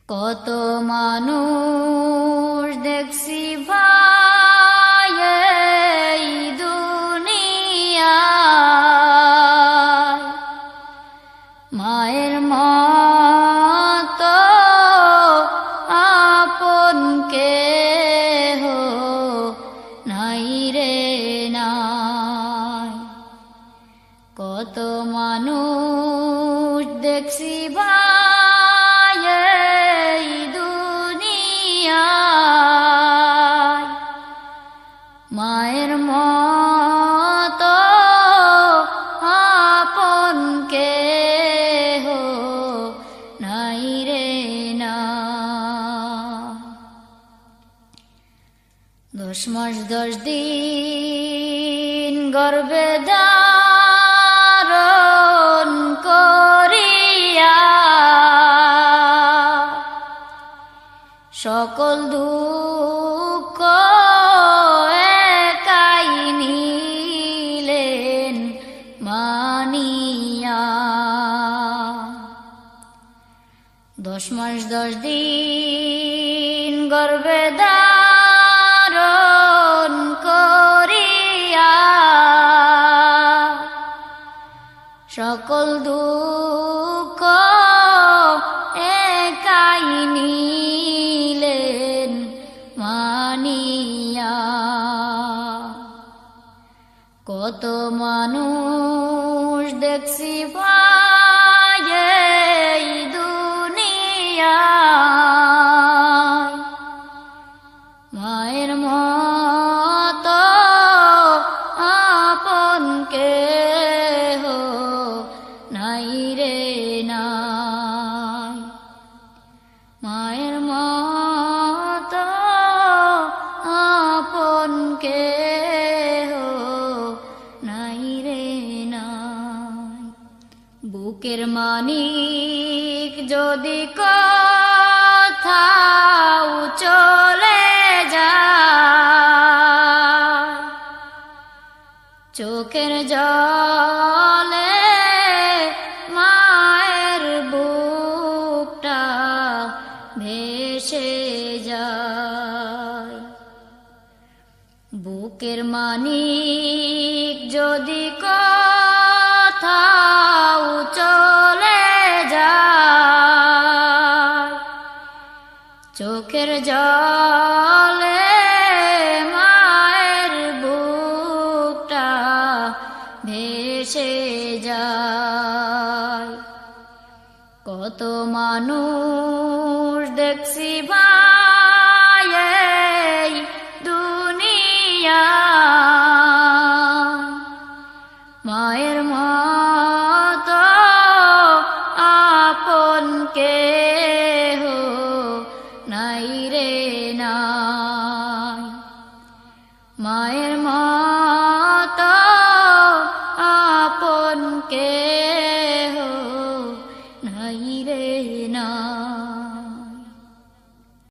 কত মানুষ দেখছি ভাই এই দুনিয়ায়, মায়ের মতো আপন কেহ নাই রে নাই। কত মানুষ দেখছি ভাই এই দুনিয়ায়, মায়ের মতো আপন কেহ নাই রে না। 10 মাস 10 দিন গর্ভে ধারণ করিয়া, সকল দুঃখ একাই নিলেন মানিয়া। 10 মাস 10 দিন গর্ভে ধারণ করিয়া, সকল দুঃখ একাই নিলেন মানিয়া। কত মানুষ দেখছি ভাই এই দুনিয়ায়, মায়ের মতো আপন কেহ নাই রে নাই। মায়ের মতো আপন কেহ নাই রে নাই। বুকের মানিক যদি কোথাও চলে যায়, চোখের জলে মায়ের বুকটা ভেসে যায়। বুকের মানিক যদি কোথাও চলে যায়, চোখের জলে মায়ের বুকটা ভেসে যায়। কত মানুষ দেখছি ভাই এই দুনিয়ায়, মায়ের মতো আপন কেহ নাই রে নাই। মায়ের মতো আপন কেহ